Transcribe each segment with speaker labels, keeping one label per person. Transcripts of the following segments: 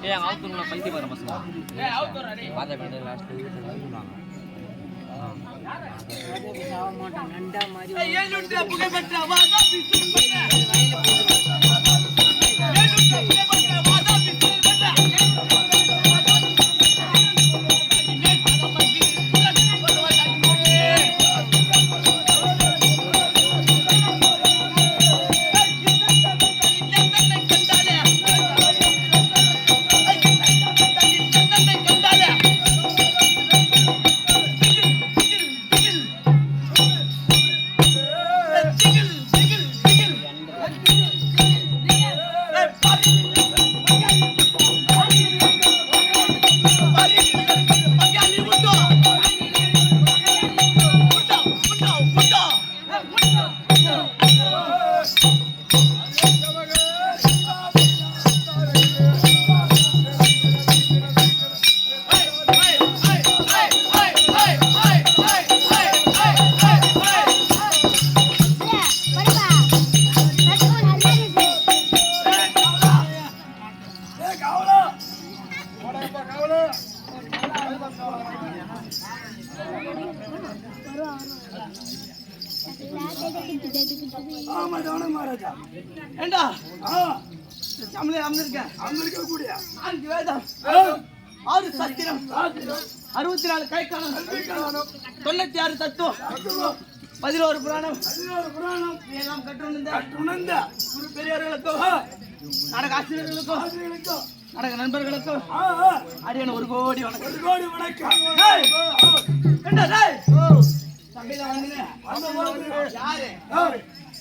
Speaker 1: ஏன் ஆவுத்தூர்ல பைத்தி வர பசங்க ஏய் ஆவுத்தூரா டேய் பாதா பேண்டை லாஸ்ட் சொல்லுவாங்க சாவ மாட்டான் நண்டா மாதிரி ஏய் ஏழுட்ட புகைப்பட்ட வாதா பிசுல் பட்ட ஏழுட்ட புகைப்பட்ட வாதா பிசுல் பட்ட ஏண்டா தமிழே அமர்க்க கூடிய 4 வேதம் 6 சத்திரம் 64 கைக்காலம் 96 தத்துவம் 11 புராணம் எல்லாம் கற்றுணர்ந்த குரு பெரியவர்களுக்கும் நாடக ஆசிரியர்களுக்கும் நாடக நண்பர்களுக்கும் அடியான 1 கோடி வணக்கம் ஏண்டா டேய் சபையில வாங்குனே யாரு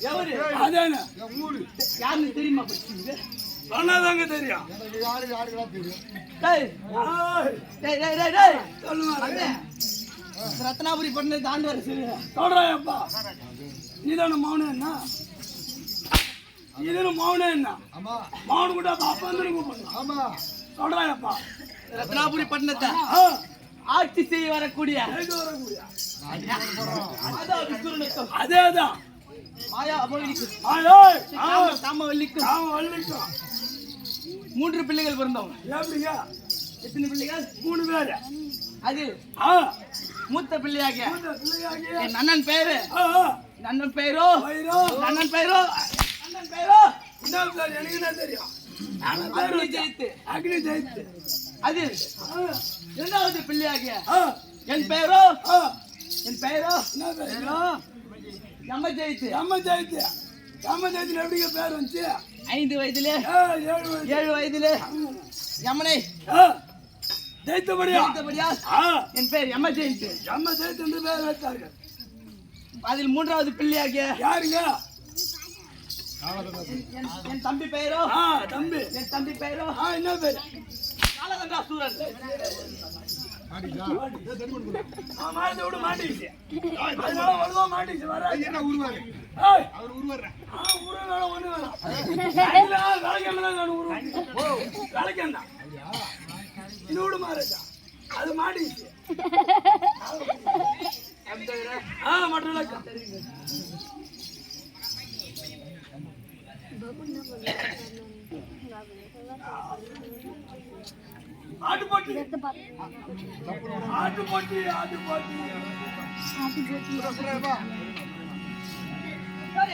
Speaker 1: எவரு அதானே ஊரு யாருன்னு தெரியுமா பச்சீங்க சொன்னாதாங்க தெரியும் யாருக்கா தெரியும் டேய் டேய் டேய் டேய் டேய் சொல்லுங்க ரத்னாபுரி பண்ண தாண்டு வர சொல்றாயப்பா நீதான மௌனம் என்ன நீதான மௌனம் என்ன ஆமா மௌனம் கூட பாப்பா வந்து கூப்பிடணும் ஆமா சொல்றாயப்பா ரத்னாபுரி பட்டணத்தை ஆட்சி செய்ய வரக்கூடிய அதேதான் மாயா அபோலிக்கும் காமவல்லிக்கும் 3 பிள்ளைகள் பிறந்தவங்க. எத்தனை பிள்ளைகள்? 3 பேர். அதில் மூத்த பிள்ளையாக என் அண்ணன் பெயரு அண்ணன் பெயரோ எனக்கு என்ன தெரியும்? அக்னி ஜெயித்து. அதில் 2வது பிள்ளையாகிய என் பெயரோ யம ஜெயித்து எப்படிங்க பேர் வந்துச்சு? 5 வயதிலே 7 வயதிலே யமனை ஜெயித்தபடியா என் பேர் யம ஜெயித்து என்று பேர் வைத்தார்கள். அதில் 3வது பிள்ளையாகிய யாருங்க? என் தம்பி பெயரோ என் தம்பி பெயரோ என்ன பேரு? காலகண்டாசூரன். அது மாடிச்சு ஆட்டுப்பட்டி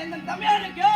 Speaker 1: எங்க தமிழருக்கு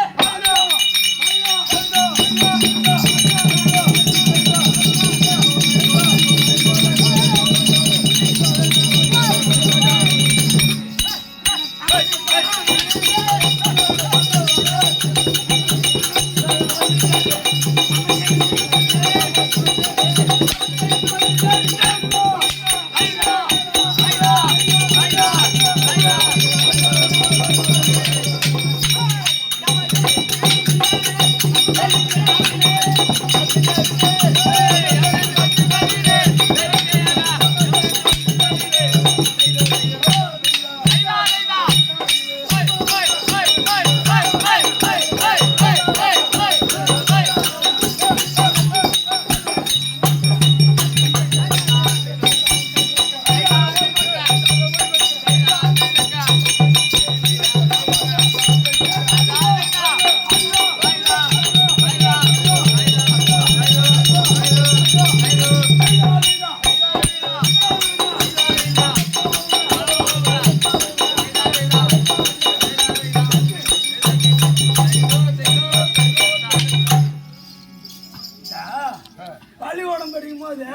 Speaker 2: போது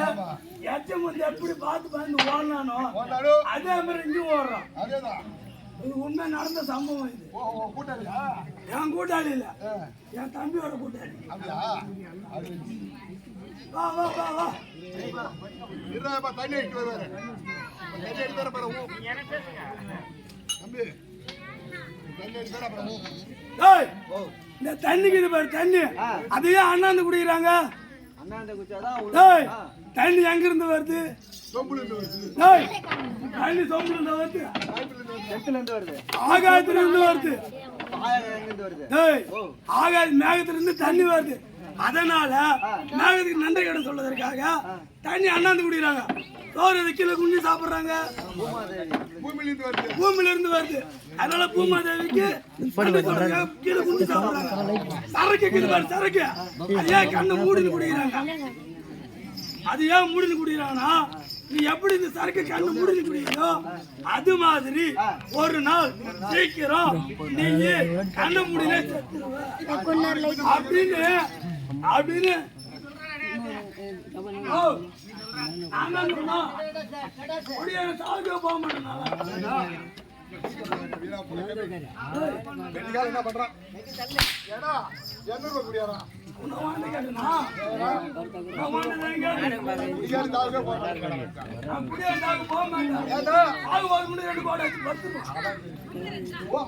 Speaker 2: எச்சம் வந்து எப்படி பார்த்து பயந்து ஓடனானோ அதே மாதிரி இங்கேயும் ஓடுறான். இது உண்மை நடந்த சம்பவம். இது என் கூட்டாளி இல்ல, என் தம்பியோட கூட்டாளி. வா வா வா வா
Speaker 3: தண்ணி எடுத்து வருவாரு.
Speaker 2: இந்த தண்ணிக்கு இது பாரு தண்ணி, அதையே அண்ணாந்து குடிக்கிறாங்க. தண்ணி எங்க இருந்து வருது? தண்ணி சொம்புல இருந்து வருது, ஆகாயத்துல இருந்து வருது. ஆகாய மேகத்துல இருந்து தண்ணி வருது. அதனால மேகத்துக்கு நன்றி கடன் சொல்வதற்காக தண்ணி அண்ணாந்து குடிக்கிறாங்க. சோறு கீழே குஞ்சு சாப்பிடுறாங்க, பூமியில இருந்து வருது. அதனால பூமாதேவிக்கு கீழே குஞ்சு சாப்பிடுறாங்க. சரக்கு கீழே பாரு சரக்கு, அது ஏன் கண்ணை மூடின்னு குடிக்கிறாங்க? அது ஏன் மூடின்னு குடிக்கிறாங்கன்னா, நீ எப்படி இந்த சரக்கு கண்ணு மூடின்னு குடிக்கிறோ அது மாதிரி ஒரு நாள் சீக்கிரம் நீ கண்ணை மூடினே அப்படின்னு அப்படின்னு சாக போக மாட்டேன்.
Speaker 3: என்ன பண்றான்?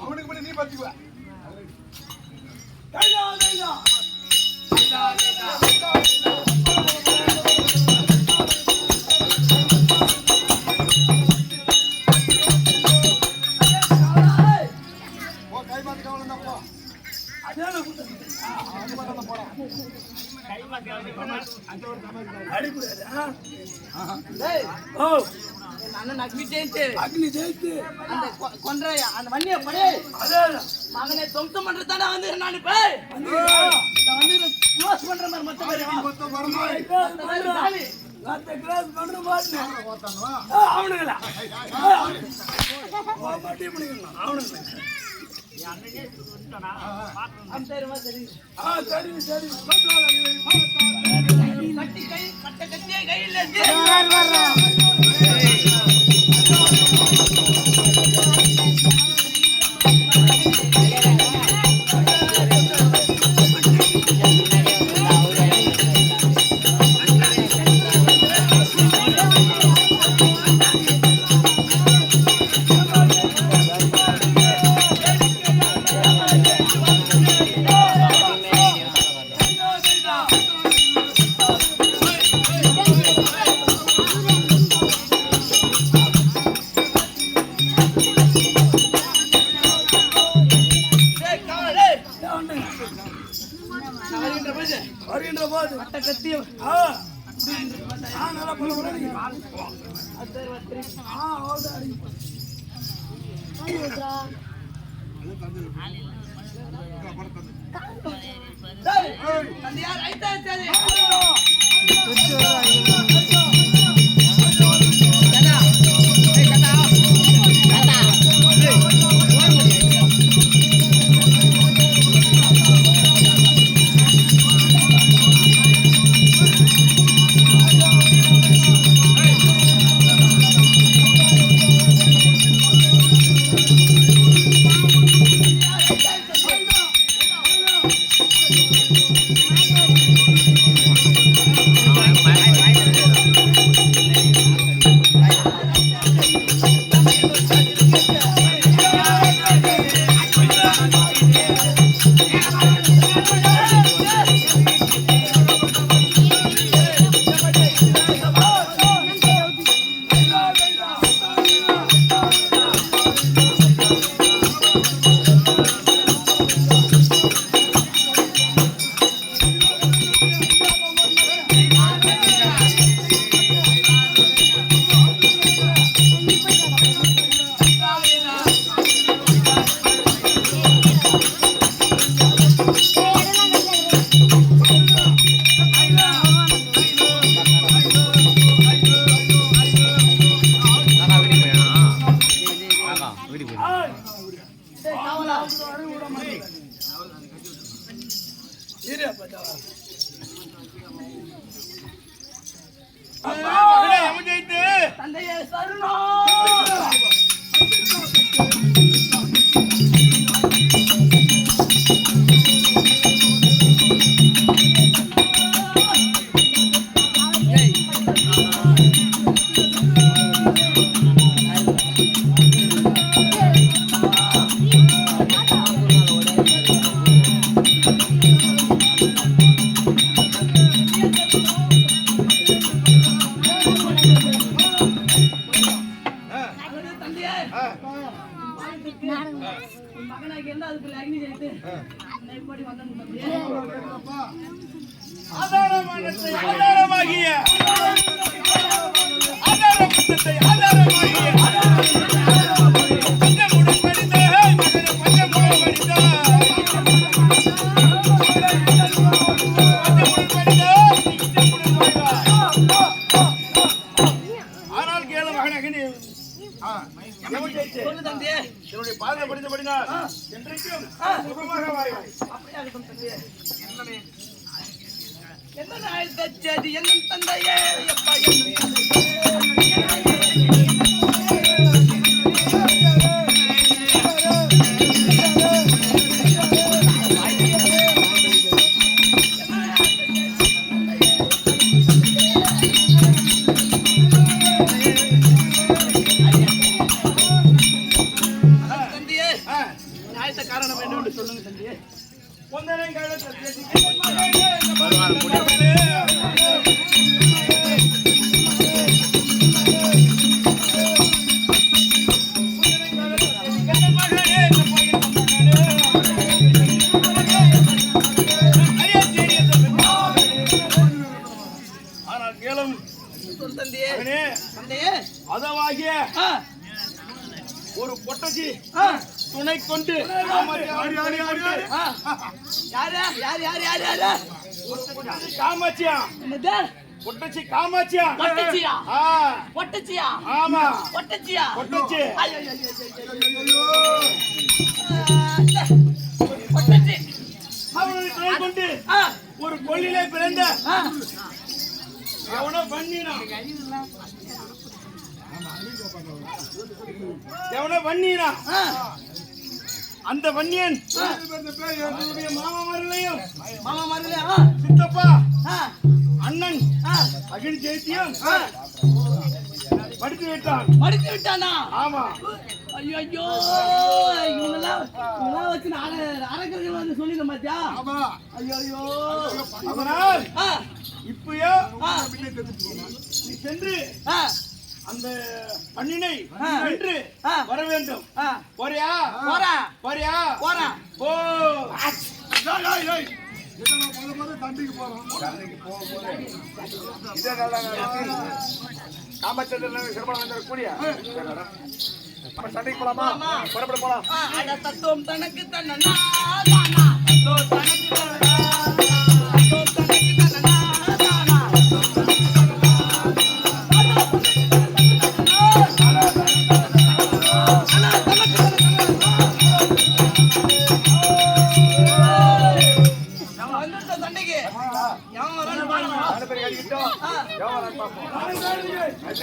Speaker 3: அவனுக்கு நீ பத்துக்குவ.
Speaker 1: அக்னி ஜெயித்து அந்த கொன்றையா அந்த வண்டியை படே மகனை தொம்சம் பண்றதானே வந்து நான் இப்ப வந்து க்ளோஸ் பண்ற மாதிரி மொத்தம் அவனுங்களா வருகின்ற போது கத்தியம் தந்தையே சரணம். தந்தையே மகனாகி இருந்தா அதுக்குள்ள அக்னி ஜெயித்து எப்படி வந்தேன் தந்தையே.
Speaker 2: ஆதாரமாகிய பஞ்சமுடன் படித்த மகனை பஞ்சமுடன் படித்த ஆனால் கேளு மகனாக நீ
Speaker 1: சொல்லு தந்தையே.
Speaker 2: என்னுடைய பாதை படித்தபடினால் என்றைக்கும் சுகமாக வாழ்வாய்.
Speaker 1: அப்படியாகட்டும் தந்தையே. என்ன நாயத்தச்சேதி என்ன தந்தையே எப்பா தந்தையே நாயத்த காரணம் என்ன என்று சொல்லுங்க தந்தையே.
Speaker 2: பொந்தனை காலத்தில் ஆனால் கேளும்
Speaker 1: சொல் தந்தையே.
Speaker 2: மகனே,
Speaker 1: தந்தையே
Speaker 2: அதவாகிய
Speaker 1: ஆ
Speaker 2: ஒரு பொட்டச்சி
Speaker 1: ஆ
Speaker 2: துணை கொண்டு
Speaker 1: ஆ. யாரு யாரு யாரு யாரு யாரு
Speaker 2: காமாட்சியா
Speaker 1: என்னது
Speaker 2: பொட்டச்சி காமாட்சியா
Speaker 1: ஒட்டச்சியா
Speaker 2: ஆ
Speaker 1: ஒட்டச்சியா
Speaker 2: ஆமா
Speaker 1: ஒட்டச்சியா
Speaker 2: பொட்டச்சி
Speaker 1: ஐயோ ஒட்டச்சி
Speaker 2: அவனை துணை கொண்டு
Speaker 1: ஆ
Speaker 2: ஒரு கொள்ளிலே பிறந்த
Speaker 1: ஆ
Speaker 2: எவனோ பண்ணினான் எவனோ பண்ணினான்
Speaker 1: ஆ
Speaker 2: அந்த வன்னியன் என்னுடைய மாமாமர்களையும்
Speaker 1: மாமா மருளே ஆ
Speaker 2: சித்தப்பா
Speaker 1: ஆ
Speaker 2: அண்ணன்
Speaker 1: ஆ
Speaker 2: அகில் ஜெயத்தியும்
Speaker 1: ஆ
Speaker 2: படித்து விட்டான்.
Speaker 1: படித்து விட்டானா?
Speaker 2: ஆமா
Speaker 1: ஐயோ ஐயோ இவங்கெல்லாம் வச்சு அரக்கர்கள் வந்து சொல்லிட மாட்டியா? ஐயோ ஐயோ
Speaker 2: அதனால்
Speaker 1: ஆ
Speaker 2: இப்பயோ
Speaker 1: ஆ
Speaker 2: நீ சென்று
Speaker 1: ஆ
Speaker 2: அந்த பண்ணினை
Speaker 1: ஆ.
Speaker 2: வென்று
Speaker 1: ஆ.
Speaker 2: வர வேண்டும்.
Speaker 1: ஆ
Speaker 2: போறியா
Speaker 1: போறேன்
Speaker 2: போறியா
Speaker 1: போறேன்
Speaker 2: போ.
Speaker 3: சண்டைக்கு போலாமா? புறப்பட போலாம்.
Speaker 1: அட தத்துவம் தனக்கு தன்னனா தானா தத்துவம் தனக்கு தன்னனா தத்துவம் தனக்கு தன்னனா தானா சண்டைக்கு எவன் வரான்னு பாருங்க.
Speaker 3: ரெண்டு பேரும் கடிக்கிட்டோம்.
Speaker 1: ஆ.
Speaker 3: எவன் வரான்னு பார்ப்போம்.